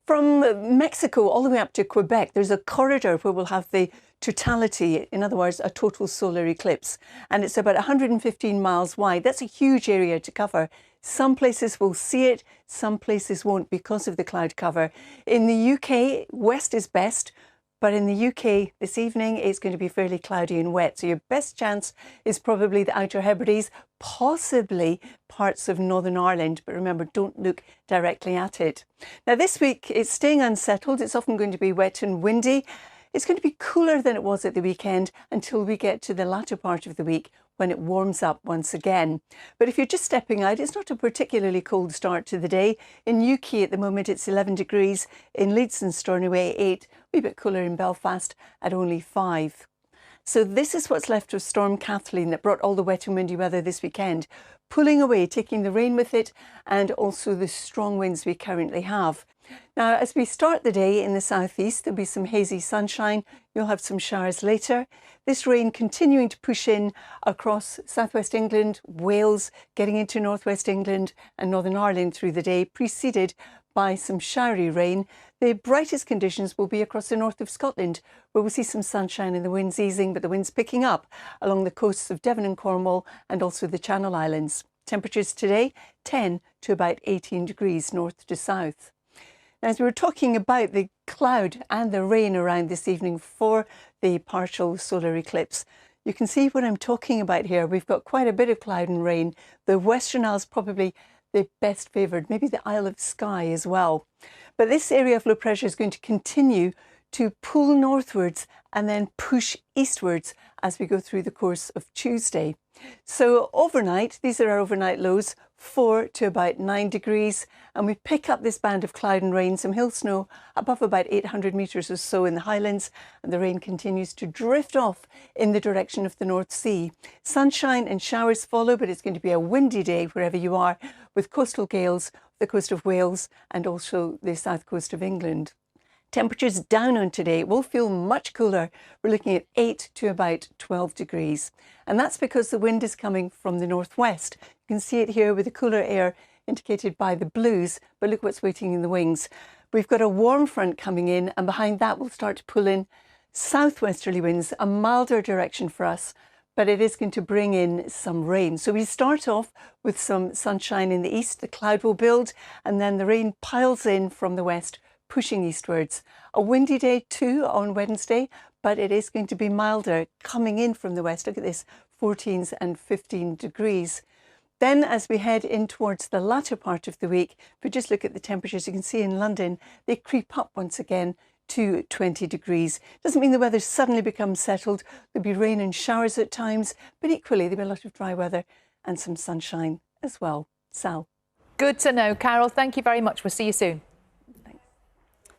From Mexico all the way up to Quebec, there's a corridor where we'll have the totality, in other words, a total solar eclipse. And it's about 115 miles wide. That's a huge area to cover. Some places will see it, some places won't because of the cloud cover. In the UK, west is best. But in the UK this evening, it's going to be fairly cloudy and wet. So your best chance is probably the Outer Hebrides, possibly parts of Northern Ireland. But remember, don't look directly at it. Now this week, it's staying unsettled. It's often going to be wet and windy. It's going to be cooler than it was at the weekend until we get to the latter part of the week when it warms up once again. But if you're just stepping out, it's not a particularly cold start to the day. In Newquay at the moment, it's 11 degrees. In Leeds and Stornoway, 8. A wee bit cooler in Belfast at only 5. So this is what's left of Storm Kathleen that brought all the wet and windy weather this weekend, pulling away, taking the rain with it, and also the strong winds we currently have. Now, as we start the day in the southeast, there'll be some hazy sunshine. You'll have some showers later. This rain continuing to push in across southwest England, Wales, getting into northwest England and Northern Ireland through the day, preceded by some showery rain. The brightest conditions will be across the north of Scotland, where we'll see some sunshine and the winds easing, but the winds picking up along the coasts of Devon and Cornwall and also the Channel Islands. Temperatures today, 10 to about 18 degrees north to south. As we were talking about the cloud and the rain around this evening for the partial solar eclipse, you can see what I'm talking about here. We've got quite a bit of cloud and rain. The Western Isles probably the best favoured, maybe the Isle of Skye as well. But this area of low pressure is going to continue to pull northwards and then push eastwards as we go through the course of Tuesday. So overnight, these are our overnight lows, 4 to about 9 degrees, and we pick up this band of cloud and rain, some hill snow above about 800 metres or so in the Highlands, and the rain continues to drift off in the direction of the North Sea. Sunshine and showers follow, but it's going to be a windy day wherever you are, with coastal gales, the coast of Wales and also the south coast of England. Temperatures down on today will feel much cooler. We're looking at 8 to about 12 degrees. And that's because the wind is coming from the northwest. You can see it here with the cooler air indicated by the blues, but look what's waiting in the wings. We've got a warm front coming in, and behind that we'll start to pull in southwesterly winds, a milder direction for us, but it is going to bring in some rain. So we start off with some sunshine in the east, the cloud will build, and then the rain piles in from the west, pushing eastwards. A windy day too on Wednesday, but it is going to be milder coming in from the west. Look at this, 14s and 15 degrees. Then as we head in towards the latter part of the week, if we just look at the temperatures, you can see in London, they creep up once again to 20 degrees. Doesn't mean the weather suddenly becomes settled. There'll be rain and showers at times, but equally there'll be a lot of dry weather and some sunshine as well. Sal. Good to know, Carol. Thank you very much. We'll see you soon.